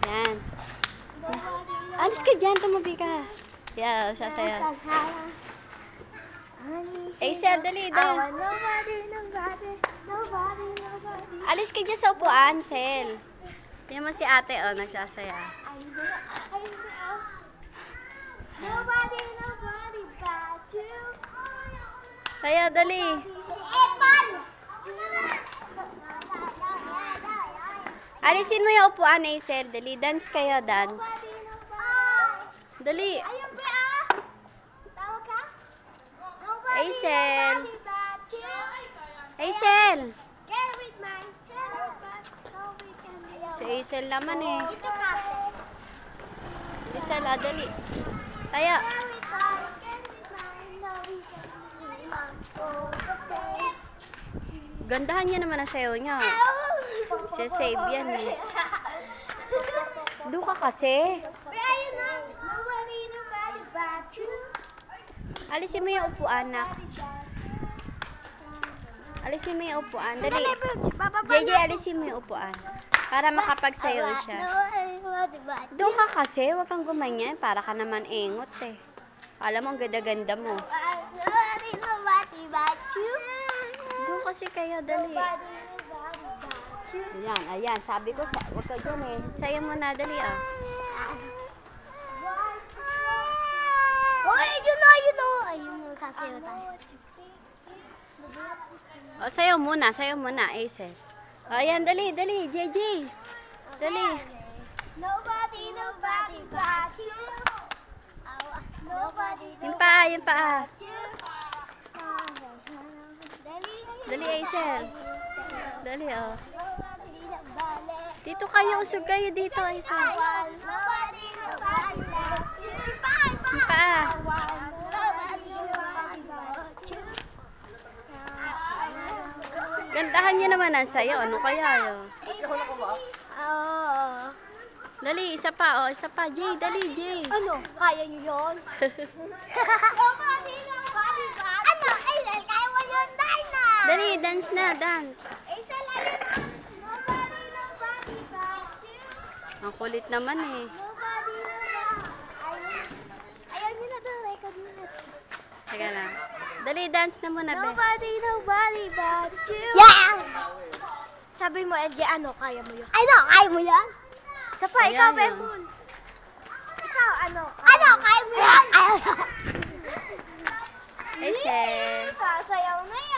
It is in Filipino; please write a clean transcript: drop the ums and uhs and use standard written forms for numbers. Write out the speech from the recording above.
Yan. Alis ka dyan, tumabi ka. Yeah, sasaya. Aisel, dali, dali. Alis ka dyan sa upuan, Sel. Yan mo si ate, oh, nagsasaya. Nobody but you. Kaya, dali. Alisin mo yung upuan, Aisel. Dali, dance kayo, dance. Dali. Aisel. Aisel. Si Aisel naman eh. Aisel, dali. Kaya. Gandahan niya naman ang sayo niya. Save yan eh. Doon ka kasi. Alisin mo yung upuan, nak. Alisin mo yung upuan. Dali. JJ, alisin mo yung upuan. Para makapagsayaw siya. Doon ka kasi. Huwag kang gumanyan. Para ka naman ingot eh. Alam mo, ang ganda-ganda mo. Doon kasi kayo, dali. Ayan, ayan. Sabi ko, huwag ka dyan eh. Sayo mo na, dali ah. Oh, you know. Ayun mo, sasayaw tayo. O, sayo muna, Aisel. O, ayan, dali, JJ. Dali. Nobody but you. Yung paa. Dali, Aisel. Dali, oh. Dito kayo, usog kayo dito, Aisel. Yung paa. Gandahan niyo naman ang sayo. Ano kaya yun? Dali, isa pa, isa pa. Jay, dali, Jay. Ano? Kaya niyo yun? Ano? Aisel, kaya mo yun, Dina? Dali, dance na, dance. Aisel, ayun na. Nobody but you. Ang kulit naman eh. Ayaw niyo na doon, record mo na. Teka lang. Dali, dance na muna, be. Nobody but you. Yeah! Sabi mo, LJ, ano, kaya mo yun? Ano, kaya mo yun? Isa pa, ikaw, Bebul. Ikaw, ano? Ano, kaya mo yun? Aisel. Sasayaw na yan.